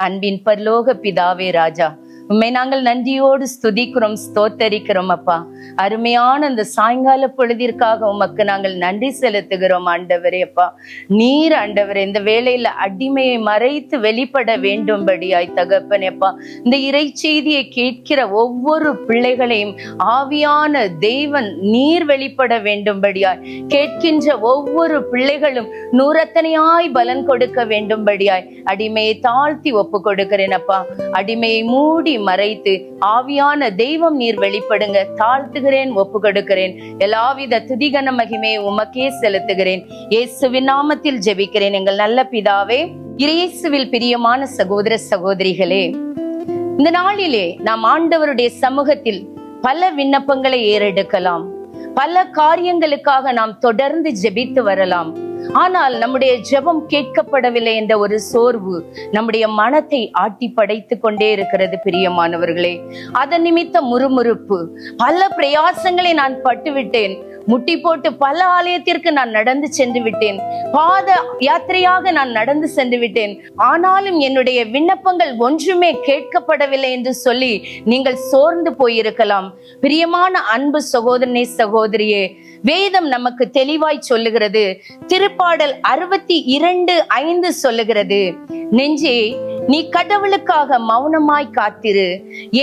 அன்பின் பரலோக பிதாவே ராஜா, உண்மை நாங்கள் நன்றியோடு ஸ்துதிக்கிறோம், ஸ்தோத்தரிக்கிறோம் அப்பா. அருமையான அந்த சாயங்கால பொழுதிற்காக உமக்கு நாங்கள் நன்றி செலுத்துகிறோம் ஆண்டவரே. அப்பா நீர் ஆண்டவரே இந்த வேளையில அடிமையை மறைத்து வெளிப்பட வேண்டும்படியாய் தகப்பனே அப்பா, இந்த இறை செய்தியை கேட்கிற ஒவ்வொரு பிள்ளைகளையும் ஆவியான தேவன் நீர் வெளிப்பட வேண்டும்படியாய், கேட்கின்ற ஒவ்வொரு பிள்ளைகளும் நூறத்தனையாய் பலன் கொடுக்க வேண்டும்படியாய் அடிமையை தாழ்த்தி ஒப்பு கொடுக்கிறேன் அப்பா. அடிமையை மூடி மறைத்து ஆவியான தெய்வம் நீர் வெளிப்படுங்க. தாழ்த்துகிறேன், ஒப்பு கொடுக்கிறேன். எல்லாவித துதிகன மகிமையை உமக்கே செலுத்துகிறேன். இயேசுவின் நாமத்தில் ஜெபிக்கிறேன் எங்கள் நல்ல பிதாவே. இயேசுவில் பிரியமான சகோதர சகோதரிகளே, இந்த நாளிலே நாம் ஆண்டவருடைய சமூகத்தில் பல விண்ணப்பங்களை ஏறெடுக்கலாம். பல காரியங்களுக்காக நாம் தொடர்ந்து ஜெபித்து வரலாம். ஆனால் நம்முடைய ஜெபம் கேட்கப்படவில்லை என்ற ஒரு சோர்வு நம்முடைய மனத்தை ஆட்டி படைத்து கொண்டே இருக்கிறது பிரியமானவர்களே. அதன் நிமித்த முறுமுறுப்பு, பல பிரயாசங்களை நான் பட்டுவிட்டேன், முட்டி போட்டு பல ஆலயத்திற்கு நான் நடந்து சென்று விட்டேன், பாத யாத்திரையாக நான் நடந்து சென்று விட்டேன், ஆனாலும் என்னுடைய விண்ணப்பங்கள் ஒன்றுமே கேட்கப்படவில்லை என்று சொல்லி நீங்கள் சோர்ந்து போயிருக்கலாம். பிரியமான அன்பு சகோதரனே சகோதரியே, வேதம் நமக்கு தெளிவாய் சொல்லுகிறது. திருப்பாடல் 62:5 சொல்லுகிறது, நெஞ்சே நீ கடவுளுக்காக மௌனமாய் காத்திரு,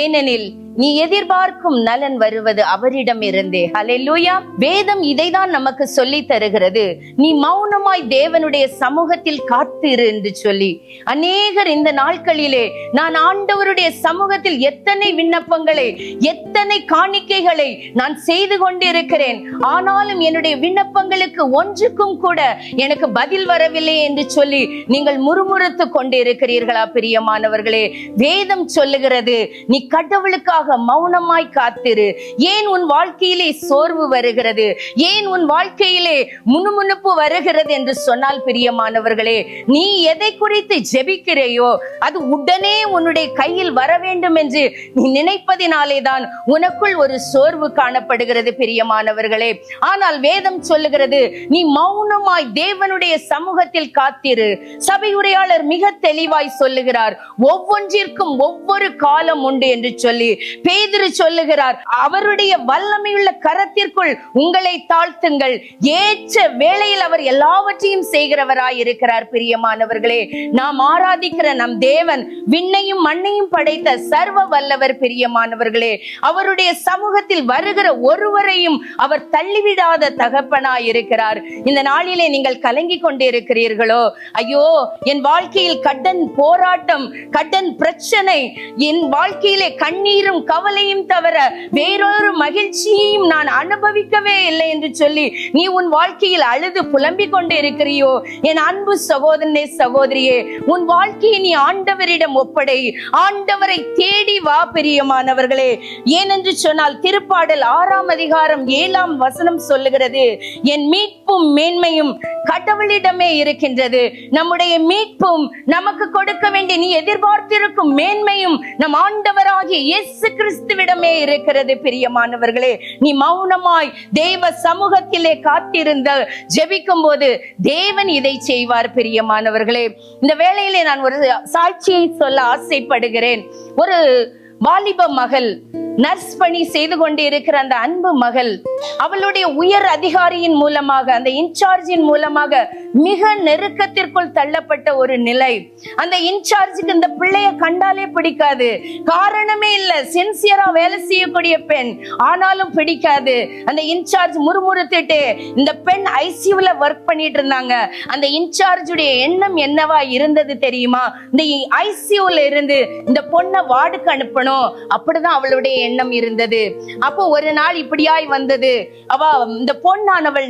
ஏனெனில் நீ எதிர்பார்க்கும் நலன் வருவது அவரிடம் இருந்தே. ஹல்லேலூயா. வேதம் இதைதான் நமக்கு சொல்லி தருகிறது. நீ மௌனமாய் தேவனுடைய சமூகத்தில் காத்திரு என்று சொல்லி. அநேகர் இந்த நாட்களிலே நான் ஆண்டவருடைய சமூகத்தில் எத்தனை விண்ணப்பங்களை, எத்தனை காணிக்கைகளை நான் செய்து கொண்டிருக்கிறேன், ஆனாலும் என்னுடைய விண்ணப்பங்களுக்கு ஒன்றுக்கும் கூட எனக்கு பதில் வரவில்லை என்று சொல்லி நீங்கள் முறுமுறுத்து கொண்டிருக்கிறீர்களா பிரியமானவர்களே? வேதம் சொல்லுகிறது, நீ கடவுளுக்காக மௌனமாய் காத்திரு. ஏன் உன் வாழ்க்கையிலே சோர்வு வருகிறது, ஏன் உன் வாழ்க்கையிலே முணுமுணுப்பு வருகிறது என்று சொன்னால் பிரியமானவர்களே, நீ எதை குறித்து ஜெபிக்கிறையோ அது உடனே உன்னுடைய கையில் வர வேண்டும் என்று நீ நினைப்பதினாலே தான் உனக்குள் ஒரு சோர்வு காணப்படுகிறது பிரியமானவர்களே. ஆனால் வேதம் சொல்லுகிறது, நீ மௌனமாய் தேவனுடைய சமூகத்தில் காத்திரு. சபை உரையாளர் மிக தெளிவாய் சொல்லுகிறார், ஒவ்வொன்றிற்கும் ஒவ்வொரு காலம் உண்டு என்று சொல்லி. பேதுரு சொல்லுகிறார், அவருடைய வல்லமையுள்ள கரத்திற்குள் உங்களை தாழ்த்துங்கள், ஏற்ற வேளையில் அவர் எல்லாவற்றையும் செய்கிறவராய் இருக்கிறார் பிரியமானவர்களே. நாம் ஆராதிக்கிற நம் தேவன் விண்ணையும் மண்ணையும் படைத்த சர்வ வல்லவர் பிரியமானவர்களே. அவருடைய சமூகத்தில் வருகிற ஒருவரையும் அவர் தள்ளிவிடாத தகப்பனாய் இருக்கிறார். இந்த நாளிலே நீங்கள் கலங்கி கொண்டிருக்கிறீர்களோ, ஐயோ என் வாழ்க்கையில் கடன் போராட்டம், கடன் பிரச்சனை, என் வாழ்க்கையிலே கண்ணீரும் கவலையும் தவிர வேறொரு மகிழ்ச்சியையும் நான் அனுபவிக்கவே இல்லை என்று சொல்லி நீ உன் வாழ்க்கையில் அழுது புலம்பிக் கொண்டு இருக்கிறியோ, என் அன்பு சகோதரனே சகோதரியே, உன் வாழ்க்கையை நீ ஆண்டவரிடம் ஒப்படை. ஆண்டவரை தேடி வா பிரியமானவர்களே. ஏனென்று சொன்னால் திருப்பாடல் 6:7 சொல்லுகிறது, என் மீட்பும் மேன்மையும் கடவுளிடமே இருக்கின்றது. நம்முடைய மீட்பும் நமக்கு கொடுக்க வேண்டிய நீ எதிர்பார்த்திருக்கும் மேன்மையும் நம் ஆண்டவராகிய இயேசு கிறிஸ்துவிடமே இருக்கிறது பிரியமானவர்களே. நீ மௌனமாய் தேவ சமூகத்திலே காத்திருந்த ஜெபிக்கும் போது தேவன் இதை செய்வார் பிரியமானவர்களே. இந்த வேளையிலே நான் ஒரு சாட்சியை சொல்ல ஆசைப்படுகிறேன். ஒரு வாலிப மகள், நர்ஸ் பணி செய்து கொண்டு இருக்கிற அந்த அன்பு மகள், அவளுடைய உயர் அதிகாரியின் மூலமாக, அந்த இன்சார்ஜின் மூலமாக மிக நெருக்கத்திற்குள் தள்ளப்பட்ட ஒரு நிலை. அந்த இன்சார்ஜுக்கு இந்த பிள்ளைய கண்டாலே பிடிக்காது, காரணமே இல்ல, சின்சியரா வேலை செய்யக்கூடிய பெண், ஆனாலும் பிடிக்காது. அந்த இன்சார்ஜ் முறுமுறுத்துட்டு, இந்த பெண் ஐசியூல ஒர்க் பண்ணிட்டு இருந்தாங்க. அந்த இன்சார்ஜுடைய எண்ணம் என்னவா இருந்தது தெரியுமா? இந்த ஐசியூல இருந்து இந்த பொண்ணை வார்டுக்கு அனுப்பணும், அப்படிதான் அவளுடைய எண்ணம் இருந்தது. அப்போ ஒரு நாள் இப்படியாய் வந்தது, அவ இந்த பொண்ணானவள்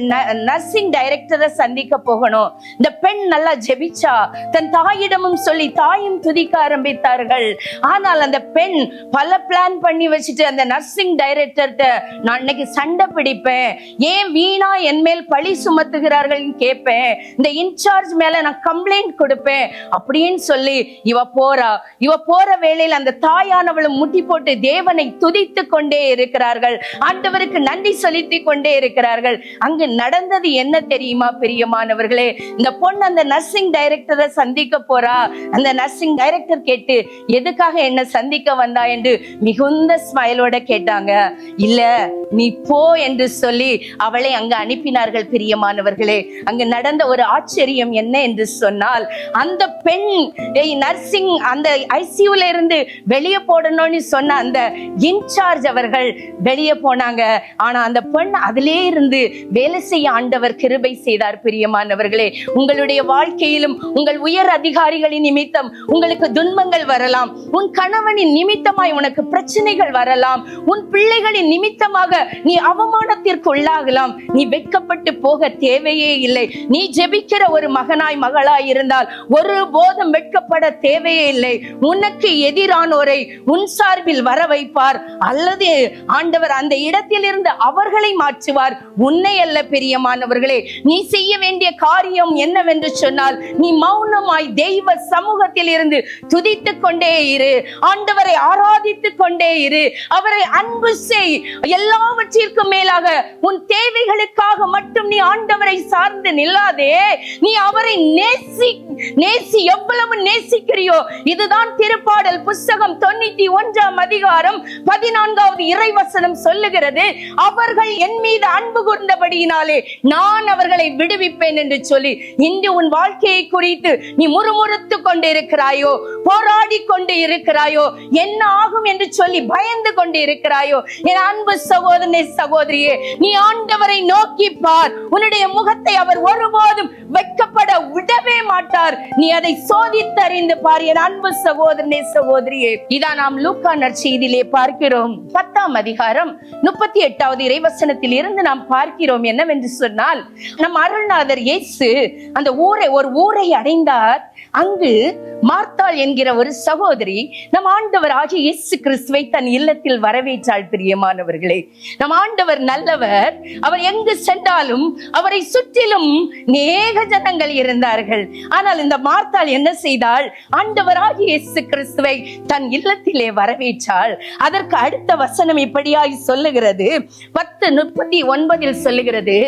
நர்சிங் டைரக்டரை சந்திக்க போகணும். இந்த பெண் நல்லா ஜெபிச்சா, தன் தாயிடமும் சொல்லி தாயும் துதிக்க ஆரம்பித்தார்கள். ஆனால் அந்த பெண் பல பிளான் பண்ணி வச்சுட்டு அந்த நர்சிங் டைரக்டர்கிட்ட, நான் இன்னைக்கு சண்டை பிடிப்பேன், ஏன் வீணா என் மேல் பழி சுமத்துகிறார்கள் கேட்பேன், இந்த இன்சார்ஜ் மேல நான் கம்ப்ளைண்ட் கொடுப்பேன் அப்படின்னு சொல்லி இவ போற வேளையில் அந்த தாயானவளும் முட்டி போட்டு தேவனை துதித்து கொண்டே இருக்கிறார்கள், ஆண்டவருக்கு நன்றி செலுத்திக் கொண்டே இருக்கிறார்கள். அங்கு நடந்தது என்ன தெரியுமா பிரியமானவர்களே? இந்த பொண்ணு அந்த நர்சிங் டைரக்டரை சந்திக்க போறா. அந்த நர்சிங் டைரக்டர் கேட்டு, எதுக்காக என்ன சந்திக்க வந்தா என்று மிகுந்த ஸ்மைலோட கேட்டாங்க. இல்ல, நீ போ என்று சொல்லி அவளை அங்கு அனுப்பினார்கள். பிரியமானவர்களே, அங்கு நடந்த ஒரு ஆச்சரியம் என்ன என்று சொன்னால், அந்த பெண் நர்சிங் அந்த ஐசியூல இருந்து வெளியே போடணும்னு சொன்ன அந்த இன்சார்ஜ் அவர்கள் வெளியே போனாங்க. ஆனா அந்த பெண் அதிலே இருந்து வேலை செய்ய ஆண்டவர் கிருபை செய்தார். பிரியமானவர்களே, உங்களுடைய வாழ்க்கையிலும் உங்கள் உயர் அதிகாரிகளின் நிமித்தம் உங்களுக்கு துன்பங்கள் வரலாம், உன் கணவனின் நிமித்தமாய் உனக்கு பிரச்சனைகள் வரலாம், உன் பிள்ளைகளின் நிமித்தமாக நீ அவமானத்திற்கு உள்ளாகலாம். நீ வெட்கப்பட்டு போக தேவையே இல்லை. நீ ஜெபிக்கிற ஒரு மகனாய் மகளாய் இருந்தால் ஒரு போதும் வெட்கப்பட தேவையே இல்லை. உனக்கு எதிரானோரை உன் சார்பில் வர வைப்பார், அல்லது ஆண்டவர் அந்த இடத்தில் இருந்து அவர்களை மாற்றுவார், உன்னை அல்ல. பிரியமானவர்களே, நீ செய்ய வேண்டிய காரியம் என்னவென்று சொன்னால், நீ மௌனமாய் தெய்வ சமூகத்தில் இருந்து துதித்துக் கொண்டே இரு, ஆண்டவரை ஆராதித்துக் கொண்டே இரு, அவரை அன்பு செய். எல்லாவற்றிற்கும் மேலாக உன் தேவைகளுக்காக மட்டும் நீ ஆண்டவரை சார்ந்து நில்லாதே, நீ அவரை நேசி. எவ்வளவு நேசிக்கிறியோ, இதுதான் திருப்பாடல் புஸ்தகம் 91 அதிகாரம் 14வது இறைவசனம் சொல்லுகிறது, அவர்கள் என் மீது அன்பு கூர்ந்தபடியினாலே நான் அவர்களை விடுவிப்பேன் என்று சொல்லி. இன்று உன் வாழ்க்கையை குறித்து நீ முறுமுறுத்து கொண்டு இருக்கிறாயோ, போராடி கொண்டு இருக்கிறாயோ, என்ன ஆகும் என்று சொல்லி பயந்து கொண்டு இருக்கிறாயோ, என் அன்பு சகோதரனே சகோதரியே, நீ ஆண்டவரை நோக்கி பார். உன்னுடைய முகத்தை அவர் ஒருபோதும் வெட்கப்பட விடவே மாட்டார். நீ அதை சோதித்து அறிந்து பார் என் அன்பு சகோதரனே சகோதரியே. இதான் நாம் லூக்கா நற்செய்தியிலே பார்க்கிறோம். 10ஆம் அதிகாரம் 38வது இறைவசனத்தில் இருந்து நாம் பார்க்கிறோம் என்னவென்று சொன்னால், நம் அருள்நாதர் இயேசு அந்த ஒரு ஊரை அடைந்தார். அங்கு மார்த்தாள் என்கிற ஒரு சகோதரி நம் ஆண்டவர் ஆகிய இயேசு கிறிஸ்துவை தன் இல்லத்தில் வரவேற்றாள். பிரியமானவர்களே, நம் ஆண்டவர் நல்லவர். அவர் எங்கு சென்றாலும் அவரை சுற்றிலும் நேக ஜனங்கள் இருந்தார்கள். ஆனால் இந்த மார்த்தாள் என்ன செய்தாள்? ஆண்டவர் ஆகிய இயேசு கிறிஸ்துவை தன் இல்லத்திலே வரவேற்றாள். அதற்கு அடுத்த வசனம் இப்படியாய் சொல்லுகிறது, 10:39 சொல்லுகிறது,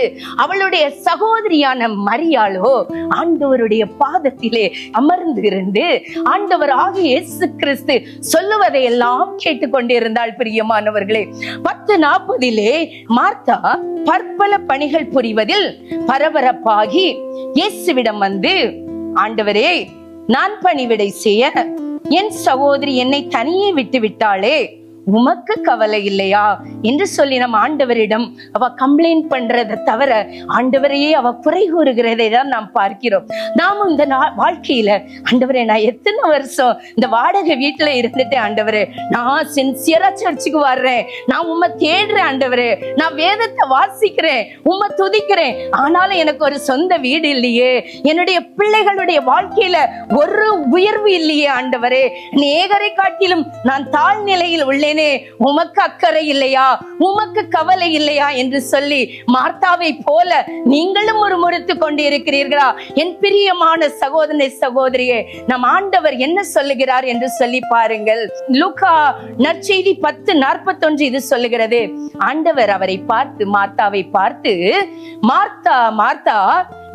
அவளுடைய சகோதரியான மரியாளோ ஆண்டவருடைய பாதத்திலே அமர்ந்து இருந்து ஆண்டவர் ஆகிய இயேசு கிறிஸ்து சொல்லுவதை எல்லாம் கேட்டுக்கொண்டிருந்தாள். பிரியமானவர்களே, 10:40 மார்த்தா பற்பல பணிகள் புரிவதில் பரபரப்பாகி இயேசுவிடம் வந்து, ஆண்டவரே, நான் பணிவிடை செய்ய என் சகோதரி என்னை தனியே விட்டு விட்டாளே, உமக்கு கவலை இல்லையா என்று சொல்லி நம் ஆண்டவரிடம் அவ கம்ப்ளைண்ட் பண்றதை தவிர ஆண்டவரையே அவ குறை கூறுகிறதை தான் நாம் பார்க்கிறோம். நாமும் இந்த வாழ்க்கையில, ஆண்டவரே, நான் எத்தனை வருஷம் இந்த வாடகை வீட்டுல இருந்துட்டேன், ஆண்டவரே, நான் சின்சியரா சர்ச்சுக்கு வர்றேன், நான் உம்மை தேடுறேன், ஆண்டவரே, நான் வேதத்தை வாசிக்கிறேன், உம்மை துதிக்கிறேன், ஆனாலும் எனக்கு ஒரு சொந்த வீடு இல்லையே, என்னுடைய பிள்ளைகளுடைய வாழ்க்கையில ஒரு உயர்வு இல்லையே, ஆண்டவரே, நேகரை காட்டிலும் நான் தாழ்நிலையில் உள்ளேனே, உமக்கு அக்கறை இல்லையா, உமக்கு கவலை இல்லையா என்று சொல்லி மார்த்தாவை போல நீங்களும் முறுமுறுத்து கொண்டு இருக்கிறீர்களா? என் பிரியமான சகோதரனே சகோதரியே, நம் ஆண்டவர் என்ன சொல்லுகிறார் என்று சொல்லி பாருங்கள். லூக்கா நற்செய்தி 10:41 இது சொல்லுகிறது, ஆண்டவர் அவரை பார்த்து, மார்த்தாவை பார்த்து, மார்த்தா மார்த்தா,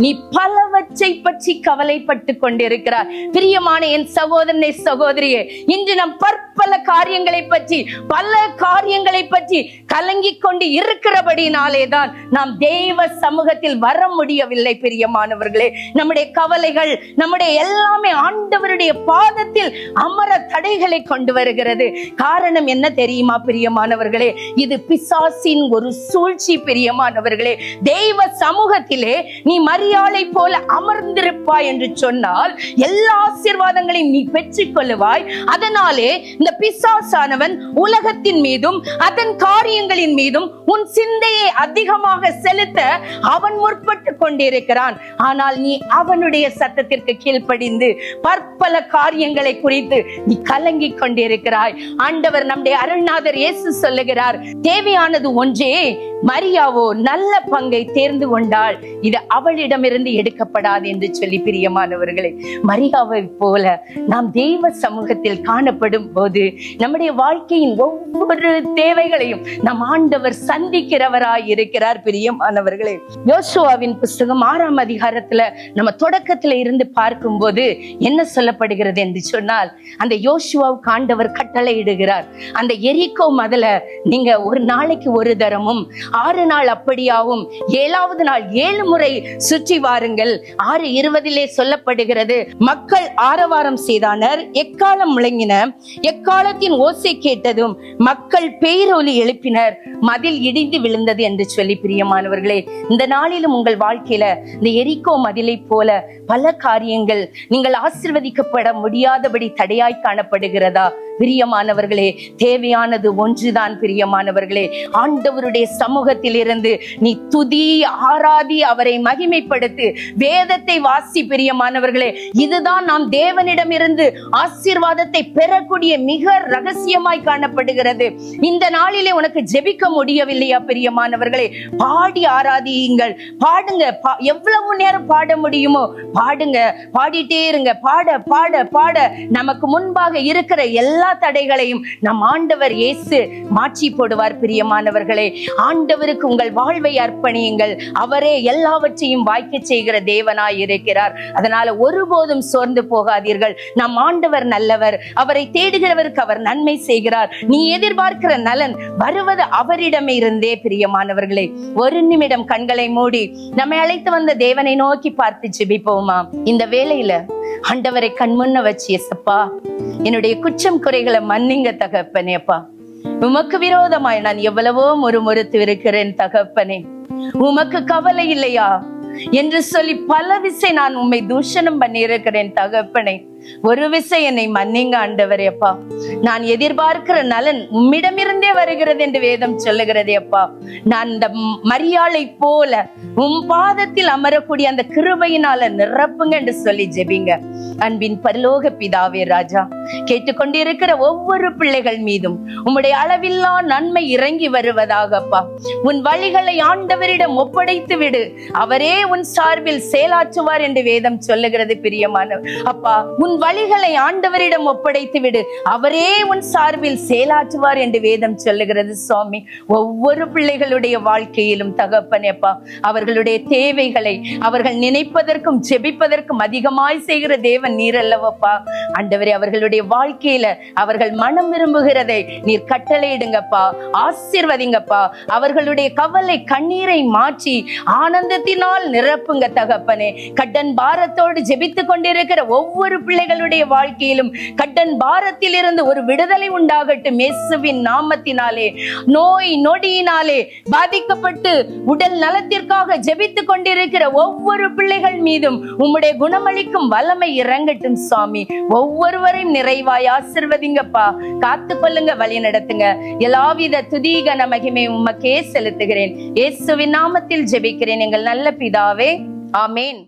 நீ பலவற்றை பற்றி கவலைப்பட்டு கொண்டிருக்கிறார். பிரியமான என் சகோதரனே சகோதரியே, இன்று நம் பற்பல காரியங்களை பற்றி, பல காரியங்களை பற்றி கலங்கிக் கொண்டு இருக்கிறபடினாலே தான் நாம் தேவ சமூகத்தில் வர முடியவில்லை. பிரியமானவர்களே, நம்முடைய கவலைகள், நம்முடைய எல்லாமே ஆண்டவருடைய பாதத்தில் அமர தடைகளை கொண்டு வருகிறது. காரணம் என்ன தெரியுமா பிரியமானவர்களே? இது பிசாசின் ஒரு சூழ்ச்சி. பிரியமானவர்களே, தெய்வ சமூகத்திலே நீ மரியாளை போல அமர்ந்திருப்பாய் என்று சொன்னால் எல்லா ஆசீர்வாதங்களையும் நீ பெற்றுக் கொள்ளுவாய். அதனாலே இந்த பிசாசானவன் உலகத்தின் மீதும் அதன் காரியங்களின் மீதும் உன் சிந்தையை அதிகமாக செலுத்த அவன் முற்பட்டு கொண்டிருக்கிறான். ஆனால் நீ அவனுடைய சத்தத்திற்கு கீழ்ப்படிந்து பற்பல காரியங்களை குறித்து நீ கலங்கிக் கொண்டிருக்கிறாய். ஆண்டவர் நம்முடைய அருள்நாதர் இயேசு சொல்லுகிறார், தேவையானது ஒன்றே, மரியாவோ நல்ல பங்கை தேர்ந்து கொண்டாள், இது அவளிடமிருந்து எடுக்கப்படாது என்று சொல்லி பிரியமானவர்களே, மரியாவை போல நாம் தெய்வ சமூகத்தில் காணப்படும் போது நம்முடைய வாழ்க்கையின் ஒவ்வொரு தேவைகளையும் நம் ஆண்டவர் சந்திக்கிறவராய் இருக்கிறார். பிரியமானவர்களே, யோசுவாவின் புஸ்தகம் 6ஆம் அதிகாரத்துல நம்ம தொடக்கத்துல இருந்து பார்க்கும் போது என்ன சொல்லப்படுகிறது என்று சொன்னால், அந்த யோசுவாவுக்கு ஆண்டவர் கட்டளை இடுகிறார், அந்த எரிகோ மதல நீங்க ஒரு நாளைக்கு ஒரு தரமும் 6 நாள் அப்படியாவும் 7வது நாள் 7 முறை சுற்றி வாருங்கள். 6:20 சொல்லப்படுகிறது, மக்கள் ஆரவாரம் செய்தனர், எக்காலம் முழங்கின, எக்காலத்தின் ஓசை கேட்டதும் மக்கள் பேரொலி எழுப்பினர், மதில் இடிந்து விழுந்தது என்று சொல்லி பிரியமானவர்களே, இந்த நாளிலும் உங்கள் வாழ்க்கையில இந்த எரிகோ மதிலை போல பல காரியங்கள் நீங்கள் ஆசீர்வதிக்கப்பட முடியாதபடி தடையாய் காணப்படுகிறதா? பிரியமானவர்களே, தேவையானது ஒன்றுதான். பிரியமானவர்களே, ஆண்டவருடைய சமூகத்தில் இருந்து நீ துதி, ஆராதி, அவரை மகிமைப்படுத்து, வேதத்தை வாசி. பிரியமானவர்களே, இதுதான் நாம் தேவனிடம் இருந்து ஆசீர்வாதத்தை பெறக்கூடிய மிக ரகசியமாய் காணப்படுகிறது. இந்த நாளிலே உனக்கு ஜெபிக்க முடியவில்லையா? பிரியமானவர்களே, பாடி ஆராதியுங்கள், பாடுங்க. எவ்வளவு நேரம் பாட முடியுமோ பாடுங்க, பாடிட்டே இருங்க. பாட பாட பாட நமக்கு முன்பாக இருக்கிற எல்லா தடைகளையும் நம் ஆண்டவர் இயேசு மாற்றி போடுவார். பிரியமானவர்களே, ஆண்டவருக்கு உங்கள் வாழ்வை அர்ப்பணியுங்கள். அவரே எல்லாவற்றையும் வாய்க்க செய்கிற தேவனாய் இருக்கிறார். அதனால ஒருபோதும் சோர்ந்து போகாதீர்கள். நம் ஆண்டவர் நல்லவர், அவரை தேடுகிறவருக்கு அவர் நன்மை செய்கிறார். நீ எதிர்பார்க்கிற நலன் வருவது அவரிடமே இருந்தே. பிரியமானவர்களே, ஒரு நிமிடம் கண்களை மூடி நம்மை அழைத்து வந்த தேவனை நோக்கி பார்த்து ஜெபிப்போமா? இந்த வேளையில ஆண்டவரை கண்முன்ன வச்சு, எசப்பா, என்னுடைய குற்றம் குறைகளை மன்னிங்க தகப்பனே. அப்பா, உமக்கு விரோதமாய் நான் எவ்வளவோ முறுமுறுத்து இருக்கிறேன் தகப்பனே. உமக்கு கவலை இல்லையா என்று சொல்லி பல விசை நான் உம்மை தூஷணம் பண்ணி இருக்கிறேன் தகப்பனே. ஒரு விசை என்னை மன்னிங்க ஆண்டவரே. அப்பா, நான் எதிர்பார்க்கிற நலன் உம்மிடமிருந்தே வருகிறது என்று வேதம் சொல்லுகிறதே. அப்பா, நான் இந்த மரியாளை போல உம் பாதத்தில் அமரக்கூடிய அந்த கிருபையினால நிரப்புங்க என்று சொல்லி ஜெபிங்க. அன்பின் பரலோக பிதாவே ராஜா, கேட்டுக்கொண்டிருக்கிற ஒவ்வொரு பிள்ளைகள் மீதும் உம்முடைய அளவில்லா நன்மை இறங்கி வருவதாகப்பா. உன் வழிகளை ஆண்டவரிடம் ஒப்படைத்து விடு, அவரே உன் சார்பில் செயலாற்றுவார் என்று வேதம் சொல்லுகிறது. பிரியமான அப்பா, உன் வழிகளை ஆண்டவரிடம் ஒப்படைத்து விடு, அவரே உன் சார்பில் செயலாற்றுவார் என்று வேதம் சொல்லுகிறது. சுவாமி, ஒவ்வொரு பிள்ளைகளுடைய வாழ்க்கையிலும் தகப்பனே அப்பா, அவர்களுடைய தேவைகளை அவர்கள் நினைப்பதற்கும் ஜெபிப்பதற்கும் அதிகமாய் செய்கிற தேவன் நீர் அல்லவப்பா. ஆண்டவரே, அவர்களுடைய வாழ்க்கையில அவர்கள் மனம் விரும்புகிறதை நீர் கட்டளையிடுங்கப்பா, ஆசீர்வதிங்கப்பா. அவர்களுடைய கவலை கண்ணீரை மாற்றி ஆனந்தத்தினால் நிரப்புங்க தகப்பனே. கடன் பாரத்தோடு ஜெபித்துக் கொண்டிருக்கிற ஒவ்வொரு பிள்ளைகளுடைய வாழ்க்கையிலும் கடன் பாரத்தில் இருந்து ஒரு விடுதலை உண்டாகட்டும் இயேசுவின் நாமத்தினாலே. நோய் நொடியினாலே பாதிக்கப்பட்டு உடல் நலத்திற்காக ஜெபித்துக் கொண்டிருக்கிற ஒவ்வொரு பிள்ளைகள் மீதும் உம்முடைய குணமளிக்கும் வல்லமை இறங்கட்டும் சுவாமி. ஒவ்வொருவரையும் நிறைவாய் ஆசீர்வதிங்கப்பா, காத்து கொள்ளுங்க, வழி நடத்துங்க. எல்லாவித துதி கன மகிமை உமக்கே செலுத்துகிறேன். இயேசுவின் நாமத்தில் ஜெபிக்கிறேன் எங்கள் நல்ல பிதாவே, ஆமேன்.